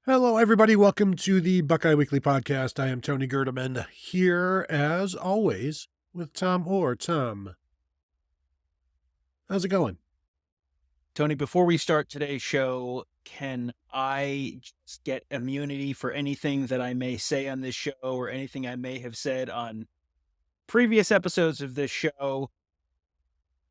Hello, everybody. Welcome to the Buckeye Weekly Podcast. I am Tony Gerdeman, here as always with Tom Orr. Tom, how's it going? Tony, before we start today's show, can I just get immunity for anything that I may say on this show or anything I may have said on previous episodes of this show?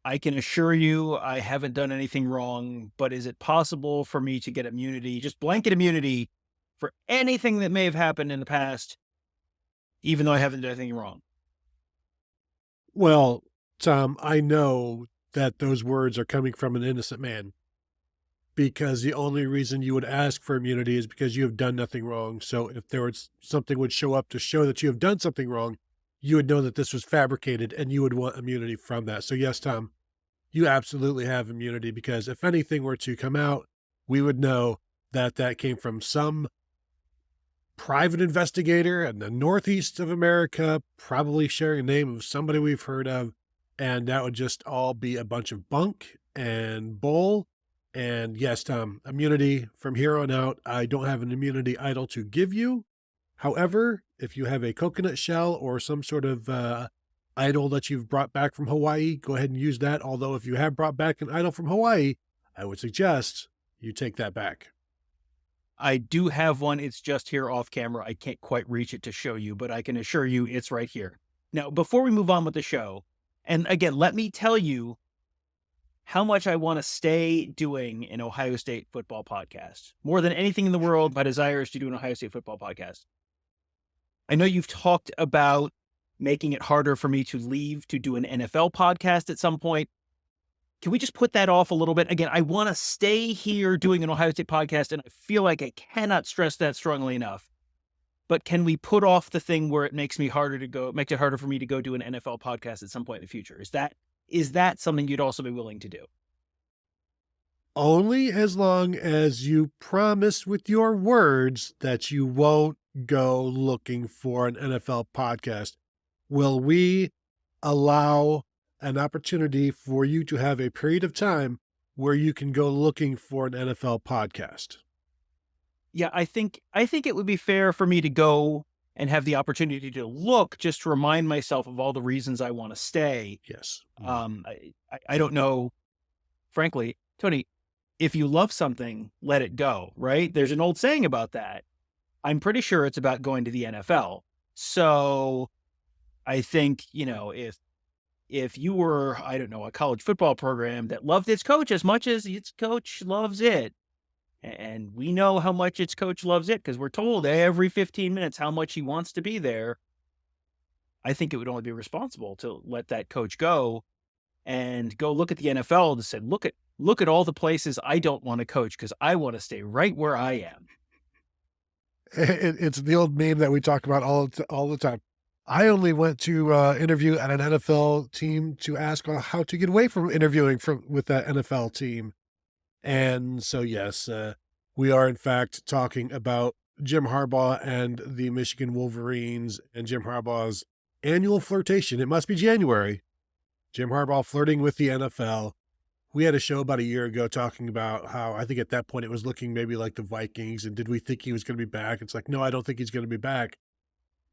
I can assure you I haven't done anything wrong, but is it possible for me to get immunity, just blanket immunity, for anything that may have happened in the past, even though I haven't done anything wrong? Well, Tom, I know that those words are coming from an innocent man because the only reason you would ask for immunity is because you have done nothing wrong. So if there was something would show up to show that you have done something wrong, you would know that this was fabricated and you would want immunity from that. So yes, Tom, you absolutely have immunity because if anything were to come out, we would know that that came from some private investigator in the Northeast of America, probably sharing the name of somebody we've heard of. And that would just all be a bunch of bunk and bull. And yes, Tom, immunity from here on out. I don't have an immunity idol to give you. However, if you have a coconut shell or some sort of idol that you've brought back from Hawaii, go ahead and use that. Although if you have brought back an idol from Hawaii, I would suggest you take that back. I do have one. It's just here off camera. I can't quite reach it to show you, but I can assure you it's right here. Now, before we move on with the show, and again, let me tell you how much I want to stay doing an Ohio State football podcast. More than anything in the world, my desire is to do an Ohio State football podcast. I know you've talked about making it harder for me to leave to do an NFL podcast at some point. Can we just put that off a little bit? Again, I want to stay here doing an Ohio State podcast, and I feel like I cannot stress that strongly enough. But can we put off the thing where it makes it harder for me to go do an NFL podcast at some point in the future? Is that something you'd also be willing to do? Only as long as you promise with your words that you won't go looking for an NFL podcast will we allow an opportunity for you to have a period of time where you can go looking for an NFL podcast. Yeah, I think it would be fair for me to go and have the opportunity to look just to remind myself of all the reasons I want to stay. Yes. I don't know, frankly, Tony, if you love something, let it go, right? There's an old saying about that. I'm pretty sure it's about going to the NFL. So I think, if you were, I don't know, a college football program that loved its coach as much as its coach loves it, and we know how much its coach loves it because we're told every 15 minutes how much he wants to be there, I think it would only be responsible to let that coach go and go look at the NFL and say, look at all the places I don't want to coach because I want to stay right where I am. It's the old meme that we talk about all the time. I only went to interview at an NFL team to ask how to get away from interviewing with that NFL team. And so, yes, we are in fact talking about Jim Harbaugh and the Michigan Wolverines and Jim Harbaugh's annual flirtation. It must be January. Jim Harbaugh flirting with the NFL. We had a show about a year ago talking about how I think at that point it was looking maybe like the Vikings. And did we think he was going to be back? It's like, no, I don't think he's going to be back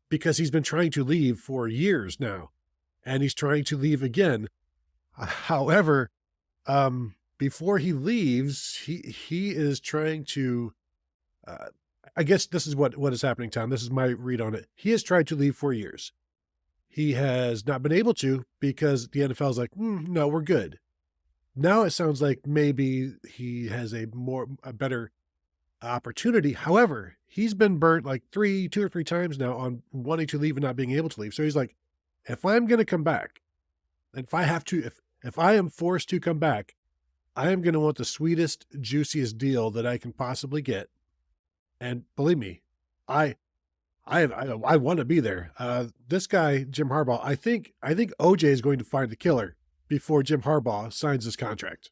because he's been trying to leave for years now. And he's trying to leave again. However, before he leaves, he is trying to, I guess this is what is happening, Tom. This is my read on it. He has tried to leave for years. He has not been able to because the NFL is like, no, we're good. Now it sounds like maybe he has a better opportunity. However, he's been burnt like 2 or 3 times now on wanting to leave and not being able to leave. So he's like, if I'm going to come back, and if I am forced to come back, I am going to want the sweetest, juiciest deal that I can possibly get. And believe me, I want to be there. This guy, Jim Harbaugh, I think OJ is going to find the killer before Jim Harbaugh signs his contract.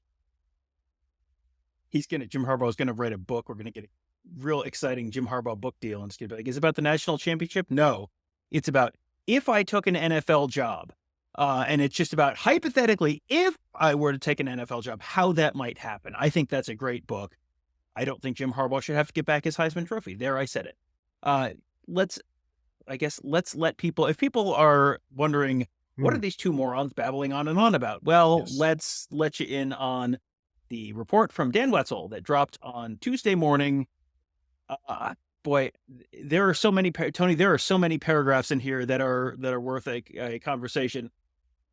Jim Harbaugh is going to write a book. We're going to get a real exciting Jim Harbaugh book deal. And it's going to be like, is it about the national championship? No, it's about if I took an NFL job, and it's just about hypothetically, if I were to take an NFL job, how that might happen. I think that's a great book. I don't think Jim Harbaugh should have to get back his Heisman Trophy. There, I said it. Let's let people, if people are wondering, what are these two morons babbling on and on about? Well, Yes. let's let you in on the report from Dan Wetzel that dropped on Tuesday morning. Boy, there are so many, Tony, there are so many paragraphs in here that are worth a conversation.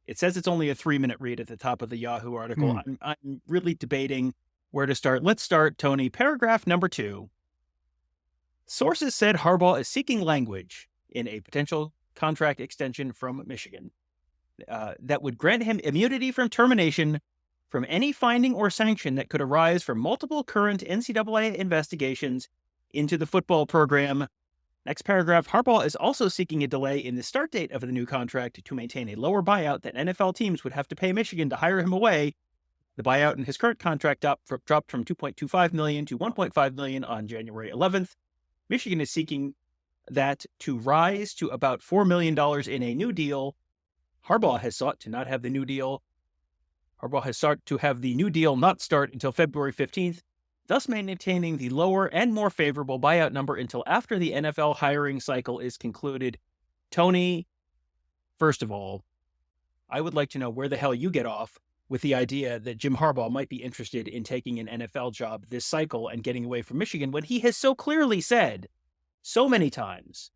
It says it's only a 3-minute read at the top of the Yahoo article. I'm really debating where to start. Let's start, Tony. Paragraph number 2. Sources said Harbaugh is seeking language in a potential contract extension from Michigan that would grant him immunity from termination from any finding or sanction that could arise from multiple current NCAA investigations into the football program. Next paragraph, Harbaugh is also seeking a delay in the start date of the new contract to maintain a lower buyout that NFL teams would have to pay Michigan to hire him away. The buyout in his current contract dropped from $2.25 million to $1.5 million on January 11th. Michigan is seeking that to rise to about $4 million in a new deal. Harbaugh has sought to not have the new deal. Harbaugh has sought to have the new deal not start until February 15th, thus maintaining the lower and more favorable buyout number until after the NFL hiring cycle is concluded. Tony, first of all, I would like to know where the hell you get off with the idea that Jim Harbaugh might be interested in taking an NFL job this cycle and getting away from Michigan when he has so clearly said so many times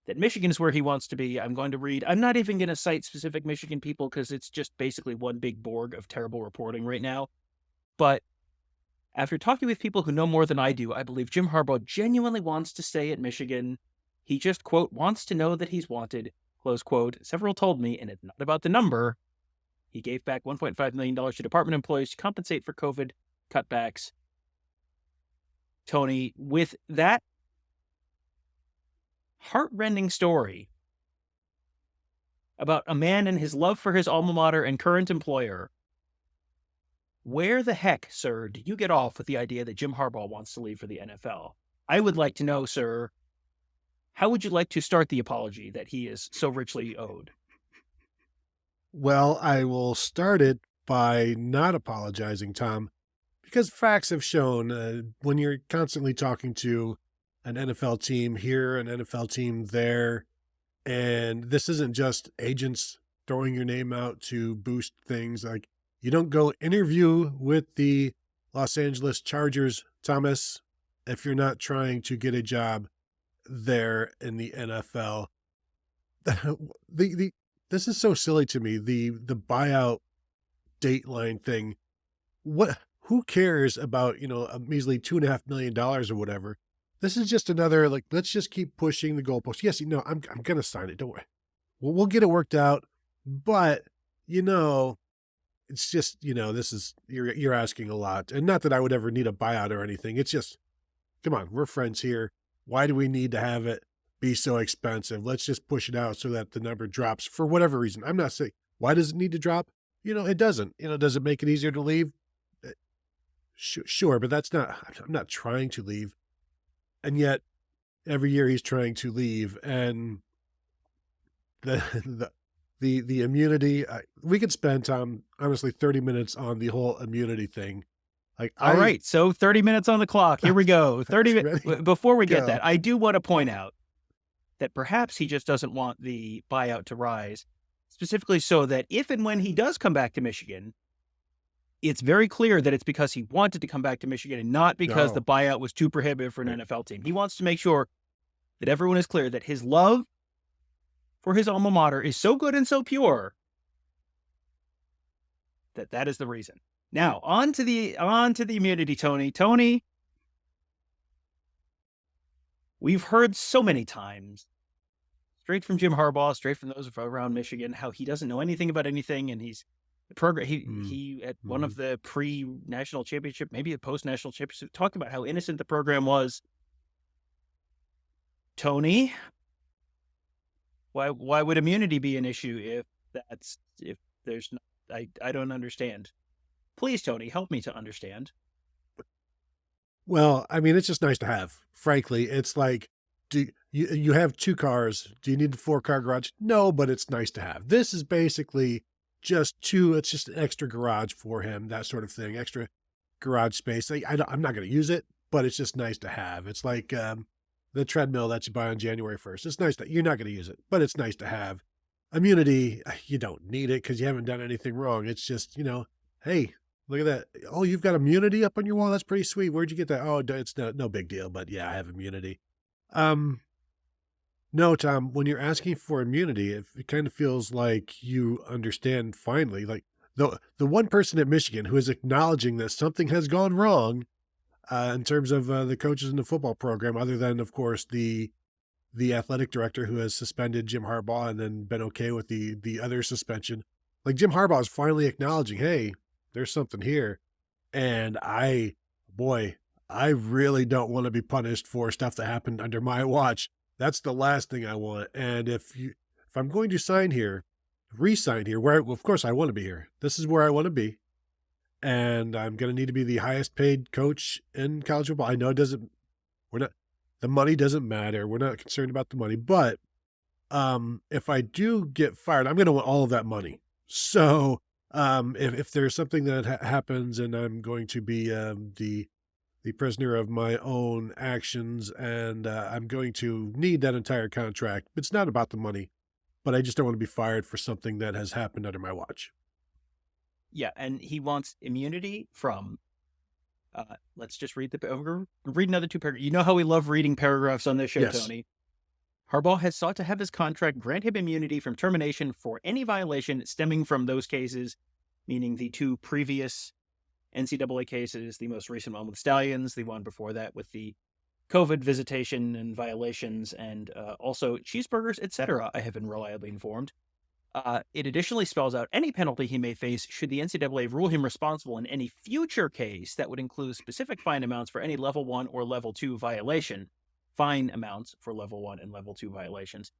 that Michigan is where he wants to be. I'm going to read. I'm not even going to cite specific Michigan people because it's just basically one big Borg of terrible reporting right now. But after talking with people who know more than I do, I believe Jim Harbaugh genuinely wants to stay at Michigan. He just, quote, wants to know that he's wanted, close quote. Several told me, and it's not about the number. He gave back $1.5 million to department employees to compensate for COVID cutbacks. Tony, with that heartrending story about a man and his love for his alma mater and current employer, where the heck, sir, do you get off with the idea that Jim Harbaugh wants to leave for the NFL? I would like to know, sir, how would you like to start the apology that he is so richly owed? Well, I will start it by not apologizing, Tom, because facts have shown when you're constantly talking to an NFL team here, an NFL team there, and this isn't just agents throwing your name out to boost things. Like, you don't go interview with the Los Angeles Chargers, Thomas, if you're not trying to get a job there in the NFL. This is so silly to me. The buyout dateline thing. Who cares about, a measly $2.5 million or whatever? This is just another, like, let's just keep pushing the goalpost. Yes, I'm going to sign it. Don't worry. We'll get it worked out. But, it's just, this is, you're asking a lot. And not that I would ever need a buyout or anything. It's just, come on, we're friends here. Why do we need to have it be so expensive? Let's just push it out so that the number drops for whatever reason. I'm not saying, why does it need to drop? It doesn't. Does it make it easier to leave? Sure, but I'm not trying to leave. And yet, every year he's trying to leave, and the immunity. We could spend, honestly, 30 minutes on the whole immunity thing. All right, so 30 minutes on the clock. Here we go. 30 minutes. Before we get that, I do want to point out that perhaps he just doesn't want the buyout to rise, specifically so that if and when he does come back to Michigan, it's very clear that it's because he wanted to come back to Michigan and not because the buyout was too prohibitive for an NFL team. He wants to make sure that everyone is clear that his love for his alma mater is so good and so pure that is the reason. Now, on to the immunity, Tony. Tony, we've heard so many times, straight from Jim Harbaugh, straight from those around Michigan, how he doesn't know anything about anything, and he's the program. He at one of the pre-national championship, maybe a post-national championship, talked about how innocent the program was. Tony, why would immunity be an issue if there's not? I don't understand. Please, Tony, help me to understand. Well, I mean, it's just nice to have. Frankly, it's like, do you have 2 cars? Do you need a 4-car garage? No, but it's nice to have. This is basically just 2. It's just an extra garage for him, that sort of thing, extra garage space. I'm not going to use it, but it's just nice to have. It's like the treadmill that you buy on January 1st. It's nice that you're not going to use it, but it's nice to have. Immunity, you don't need it because you haven't done anything wrong. It's just, hey, look at that. Oh, you've got immunity up on your wall. That's pretty sweet. Where'd you get that? Oh, it's no big deal, but yeah, I have immunity. No, Tom, when you're asking for immunity, it kind of feels like you understand finally, like the one person at Michigan who is acknowledging that something has gone wrong in terms of the coaches in the football program, other than, of course, the athletic director who has suspended Jim Harbaugh and then been okay with the other suspension. Like Jim Harbaugh is finally acknowledging, hey, there's something here. And boy, I really don't want to be punished for stuff that happened under my watch. That's the last thing I want. And if I'm going to sign here, re-sign here, where of course I want to be here. This is where I want to be. And I'm going to need to be the highest paid coach in college football. I know the money doesn't matter. We're not concerned about the money, but if I do get fired, I'm going to want all of that money. So if there's something that happens and I'm going to be the prisoner of my own actions and I'm going to need that entire contract, it's not about the money, but I just don't want to be fired for something that has happened under my watch. Yeah, and he wants immunity from, let's just read read another two paragraphs. You know how we love reading paragraphs on this show, Yes. Tony. Harbaugh has sought to have his contract grant him immunity from termination for any violation stemming from those cases, meaning the two previous NCAA cases, the most recent one with Stallions, the one before that with the COVID visitation and violations, and also cheeseburgers, etc., I have been reliably informed. It additionally spells out any penalty he may face should the NCAA rule him responsible in any future case that would include specific fine amounts for any level 1 or level 2 violation. Fine amounts for level 1 and level 2 violations.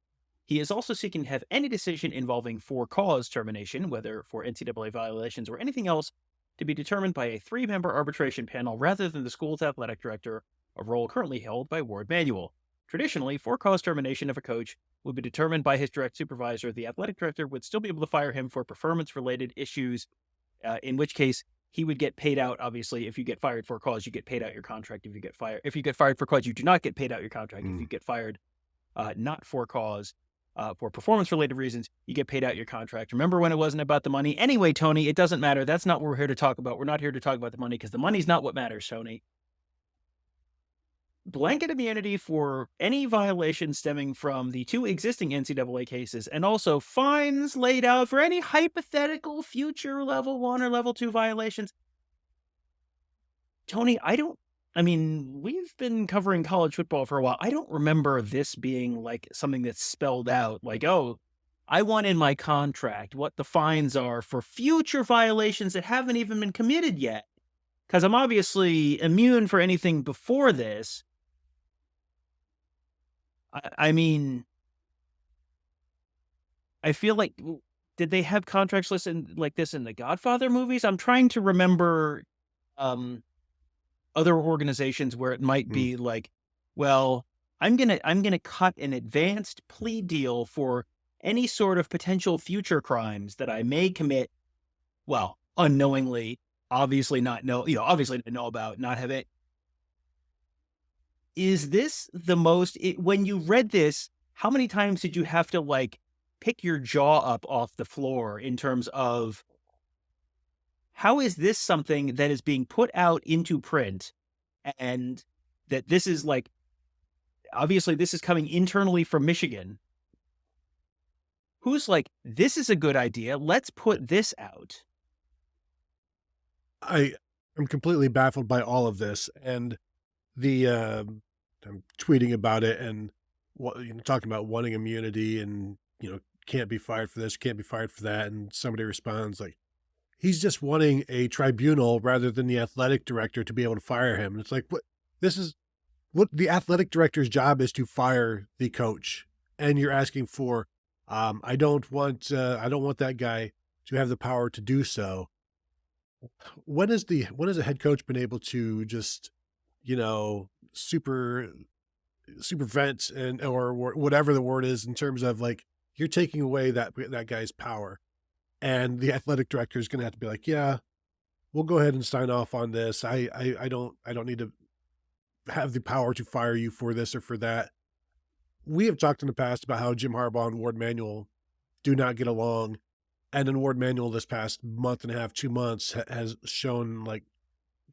He is also seeking to have any decision involving for-cause termination, whether for NCAA violations or anything else, to be determined by a 3-member arbitration panel rather than the school's athletic director, a role currently held by Ward Manuel. Traditionally, for-cause termination of a coach would be determined by his direct supervisor. The athletic director would still be able to fire him for performance-related issues, in which case he would get paid out. Obviously, if you get fired for cause, you get paid out your contract. If you get fired for cause, you do not get paid out your contract. If you get fired not for cause, for performance-related reasons, you get paid out your contract. Remember when it wasn't about the money? Anyway, Tony, it doesn't matter. That's not what we're here to talk about. We're not here to talk about the money because the money's not what matters, Tony. Blanket immunity for any violation stemming from the two existing NCAA cases, and also fines laid out for any hypothetical future level 1 or level 2 violations. Tony, we've been covering college football for a while. I don't remember this being like something that's spelled out like, oh, I want in my contract what the fines are for future violations that haven't even been committed yet. Because I'm obviously immune for anything before this. I feel like, did they have contracts listed like this in the Godfather movies? I'm trying to remember other organizations where it might be like, well, I'm gonna cut an advanced plea deal for any sort of potential future crimes that I may commit, well, unknowingly, obviously not know about, not have it. Is this the most, when you read this, how many times did you have to like pick your jaw up off the floor in terms of how is this something that is being put out into print, and that this is like, obviously this is coming internally from Michigan, who's like, this is a good idea, let's put this out? I'm completely baffled by all of this, and I'm tweeting about it and talking about wanting immunity and can't be fired for this, can't be fired for that, and somebody responds like, he's just wanting a tribunal rather than the athletic director to be able to fire him. And it's like, what the athletic director's job is to fire the coach, and you're asking for, I don't want that guy to have the power to do so. When has a head coach been able to just, super vent or whatever the word is, in terms of like, you're taking away that guy's power, and the athletic director is going to have to be like, yeah, we'll go ahead and sign off on this. I don't need to have the power to fire you for this or for that. We have talked in the past about how Jim Harbaugh and Ward Manuel do not get along. And then Ward Manuel this past month and a half, 2 months has shown like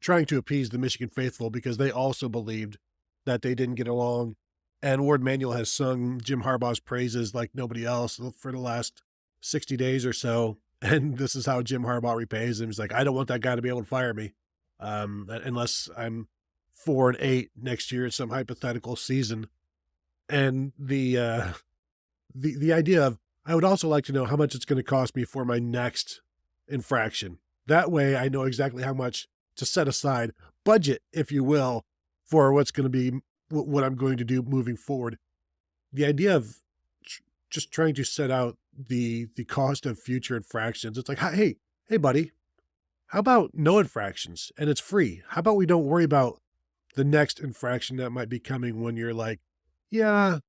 trying to appease the Michigan faithful because they also believed that they didn't get along. And Ward Manuel has sung Jim Harbaugh's praises like nobody else for the last 60 days or so. And this is how Jim Harbaugh repays him. He's like, I don't want that guy to be able to fire me unless I'm 4-8 next year in some hypothetical season. And the idea of, I would also like to know how much it's going to cost me for my next infraction. That way I know exactly how much to set aside, budget, if you will, for what's going to be what I'm going to do moving forward. The idea of just trying to set out the cost of future infractions. It's like, hey, buddy, how about no infractions and it's free? How about we don't worry about the next infraction that might be coming when you're like, yeah,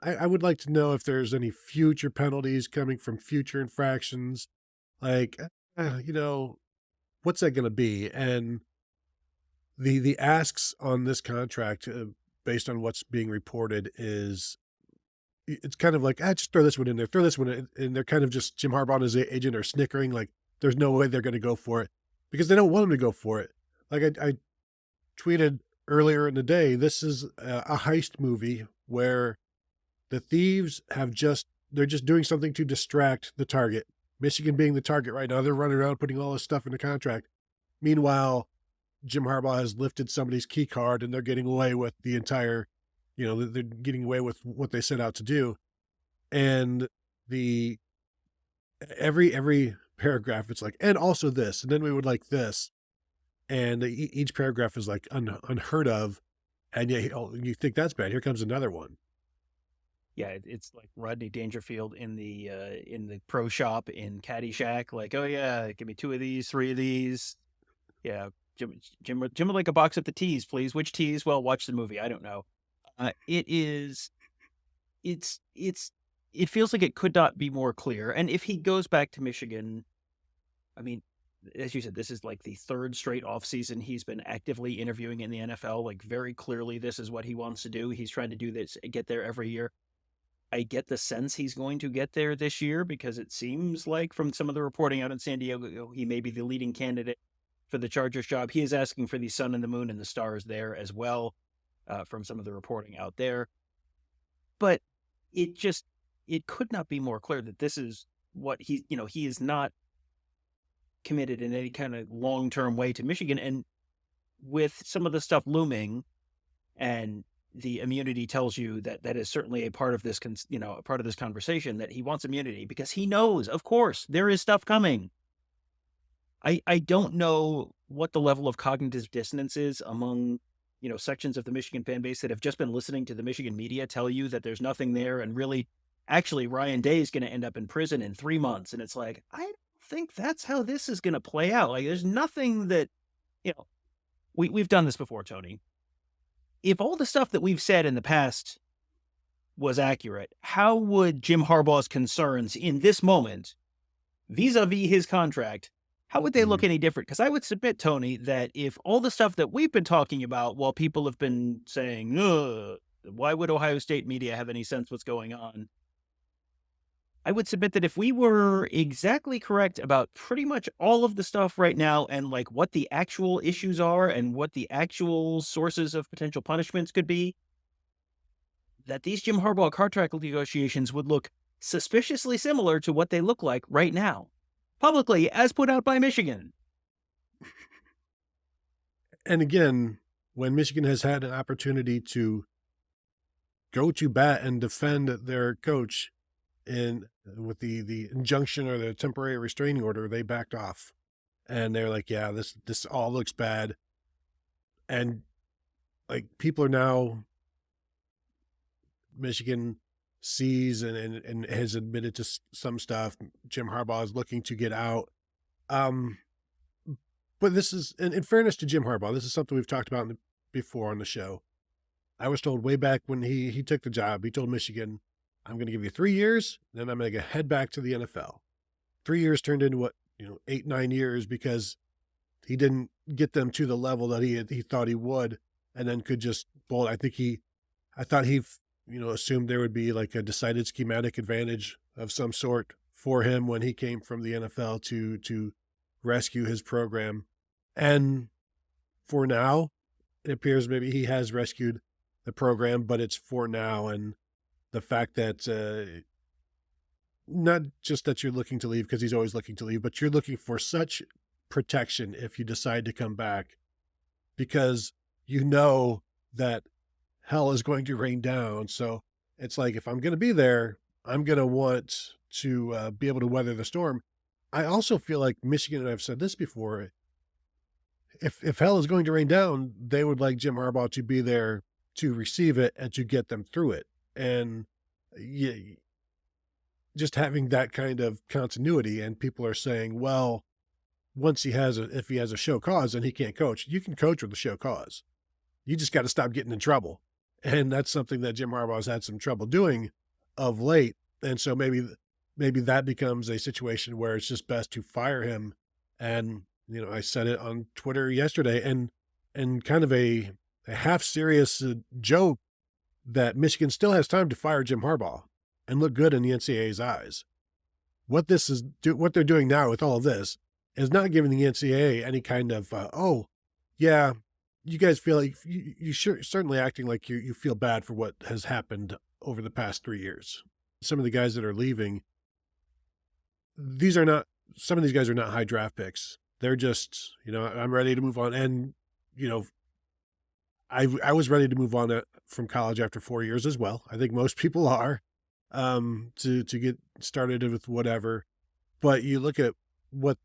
I would like to know if there's any future penalties coming from future infractions. Like, what's that going to be? And the asks on this contract, based on what's being reported, is it's kind of like, just throw this one in there, throw this one in. And they're kind of just, Jim Harbaugh and his agent are snickering, like, there's no way they're going to go for it because they don't want him to go for it. Like I tweeted earlier in the day, this is a heist movie where the thieves they're just doing something to distract the target. Michigan being the target right now, they're running around putting all this stuff in the contract. Meanwhile, Jim Harbaugh has lifted somebody's key card and they're getting away with the entire, they're getting away with what they set out to do. And every paragraph, it's like, and also this, and then we would like this. And each paragraph is like unheard of. And yet, you think that's bad. Here comes another one. Yeah, it's like Rodney Dangerfield in the pro shop in Caddyshack. Like, oh yeah, give me 2 of these, 3 of these. Yeah, Jim would like a box of the teas, please. Which teas? Well, watch the movie. I don't know. It feels like it could not be more clear. And if he goes back to Michigan, I mean, as you said, this is like the 3rd straight offseason he's been actively interviewing in the NFL. Like, very clearly, this is what he wants to do. He's trying to do this, get there every year. I get the sense he's going to get there this year because it seems like from some of the reporting out in San Diego, he may be the leading candidate for the Chargers job. He is asking for the sun and the moon and the stars there as well, from some of the reporting out there. But it could not be more clear that this is what he is not committed in any kind of long-term way to Michigan. And with some of the stuff looming, and the immunity tells you that is certainly a part of this, a part of this conversation, that he wants immunity because he knows, of course, there is stuff coming. I don't know what the level of cognitive dissonance is among, sections of the Michigan fan base that have just been listening to the Michigan media tell you that there's nothing there. And really, actually, Ryan Day is going to end up in prison in 3 months. And it's like, I don't think that's how this is going to play out. Like, there's nothing that, we've done this before, Tony. If all the stuff that we've said in the past was accurate, how would Jim Harbaugh's concerns in this moment, vis-a-vis his contract, how would they look any different? Because I would submit, Tony, that if all the stuff that we've been talking about while people have been saying, why would Ohio State media have any sense what's going on? I would submit that if we were exactly correct about pretty much all of the stuff right now and like what the actual issues are and what the actual sources of potential punishments could be, that these Jim Harbaugh contract negotiations would look suspiciously similar to what they look like right now, publicly as put out by Michigan. And again, when Michigan has had an opportunity to go to bat and defend their coach, and with the injunction or the temporary restraining order, they backed off. And they're like, yeah, this all looks bad. And like, people are now, Michigan sees and has admitted to some stuff. Jim Harbaugh is looking to get out. But this is, in fairness to Jim Harbaugh, this is something we've talked about before on the show. I was told way back when he took the job, he told Michigan, I'm going to give you 3 years, then I'm going to head back to the NFL. 3 years turned into 8, 9 years because he didn't get them to the level that he thought he would, and then could just bold. I thought he, assumed there would be like a decided schematic advantage of some sort for him when he came from the NFL to rescue his program. And for now, it appears maybe he has rescued the program, but it's for now. And the fact that not just that you're looking to leave because he's always looking to leave, but you're looking for such protection if you decide to come back because you know that hell is going to rain down. So it's like, if I'm going to be there, I'm going to want to be able to weather the storm. I also feel like Michigan, and I've said this before, if hell is going to rain down, they would like Jim Harbaugh to be there to receive it and to get them through it. And yeah, just having that kind of continuity, and people are saying, well, if he has a show cause, then he can't coach. You can coach with a show cause. You just got to stop getting in trouble. And that's something that Jim Harbaugh's had some trouble doing of late. And so maybe that becomes a situation where it's just best to fire him. And, I said it on Twitter yesterday and kind of a half serious joke that Michigan still has time to fire Jim Harbaugh and look good in the NCAA's eyes. What they're doing now with all of this is not giving the NCAA any kind of, yeah, you guys feel like certainly acting like you feel bad for what has happened over the past 3 years. Some of the guys that are leaving, some of these guys are not high draft picks. They're just, I'm ready to move on. And, I was ready to move on from college after 4 years as well. I think most people are, to get started with whatever. But you look at what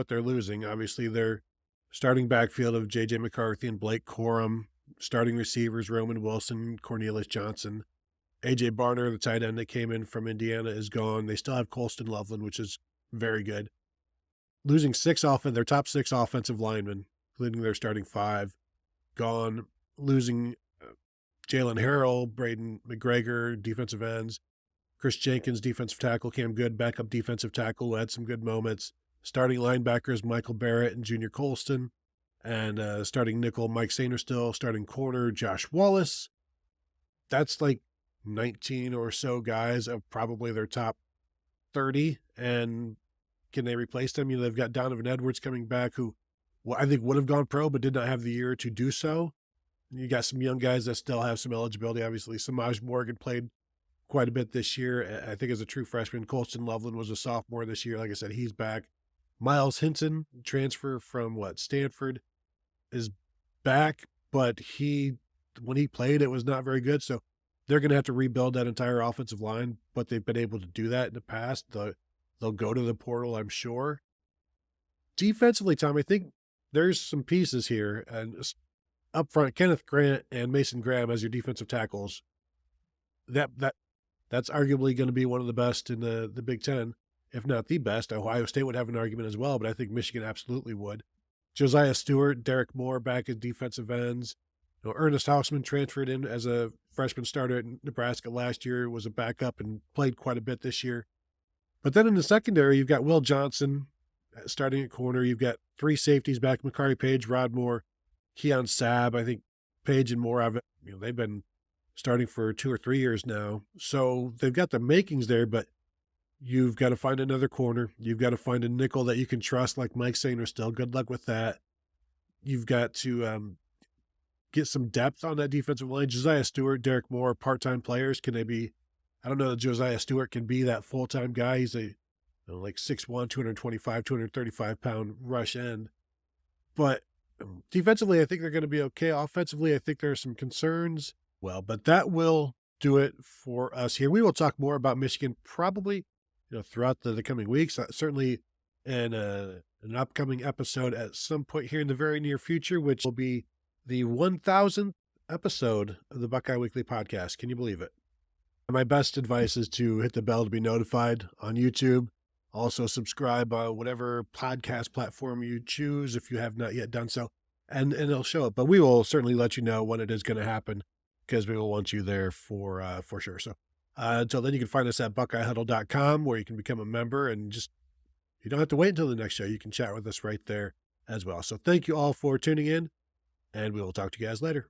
they're losing. Obviously, they're starting backfield of J.J. McCarthy and Blake Corum, starting receivers Roman Wilson, Cornelius Johnson. A.J. Barner, the tight end that came in from Indiana, is gone. They still have Colston Loveland, which is very good. Losing their top 6 offensive linemen, including their starting 5, gone. Losing Jalen Harrell, Braden McGregor, defensive ends. Chris Jenkins, defensive tackle. Cam Good, backup defensive tackle, who had some good moments. Starting linebackers, Michael Barrett and Junior Colston. And starting nickel, Mike Sainristil. Starting corner, Josh Wallace. That's like 19 or so guys of probably their top 30. And can they replace them? They've got Donovan Edwards coming back, who I think would have gone pro, but did not have the year to do so. You got some young guys that still have some eligibility. Obviously, Samaj Morgan played quite a bit this year, I think, as a true freshman. Colston Loveland was a sophomore this year. Like I said, he's back. Miles Hinton, transfer from Stanford, is back, but when he played, it was not very good. So they're going to have to rebuild that entire offensive line, but they've been able to do that in the past. They'll go to the portal, I'm sure. Defensively, Tom, I think there's some pieces here. And up front, Kenneth Grant and Mason Graham as your defensive tackles. That's arguably going to be one of the best in the Big Ten, if not the best. Ohio State would have an argument as well, but I think Michigan absolutely would. Josiah Stewart, Derek Moore back as defensive ends. Ernest Hausman transferred in as a freshman starter at Nebraska last year, was a backup and played quite a bit this year. But then in the secondary, you've got Will Johnson starting at corner. You've got 3 safeties back, Makari Page, Rod Moore, Keon Sabb. I think Page and Moore have, they've been starting for 2 or 3 years now. So they've got the makings there, but you've got to find another corner. You've got to find a nickel that you can trust, like Mike Sainristil. Good luck with that. You've got to get some depth on that defensive line. Josiah Stewart, Derek Moore, part-time players. Can they be? I don't know that Josiah Stewart can be that full-time guy. He's like 6'1", 225, 235-pound rush end. But defensively, I think they're going to be okay. Offensively, I think there are some concerns. Well, but that will do it for us here. We will talk more about Michigan probably throughout the coming weeks, certainly in an upcoming episode at some point here in the very near future, which will be the 1000th episode of the Buckeye Weekly Podcast. Can you believe it? My best advice is to hit the bell to be notified on YouTube. Also subscribe on whatever podcast platform you choose if you have not yet done so, and it'll show up. But we will certainly let you know when it is going to happen, because we will want you there for sure. So until then, you can find us at BuckeyeHuddle.com, where you can become a member, and you don't have to wait until the next show. You can chat with us right there as well. So thank you all for tuning in, and we will talk to you guys later.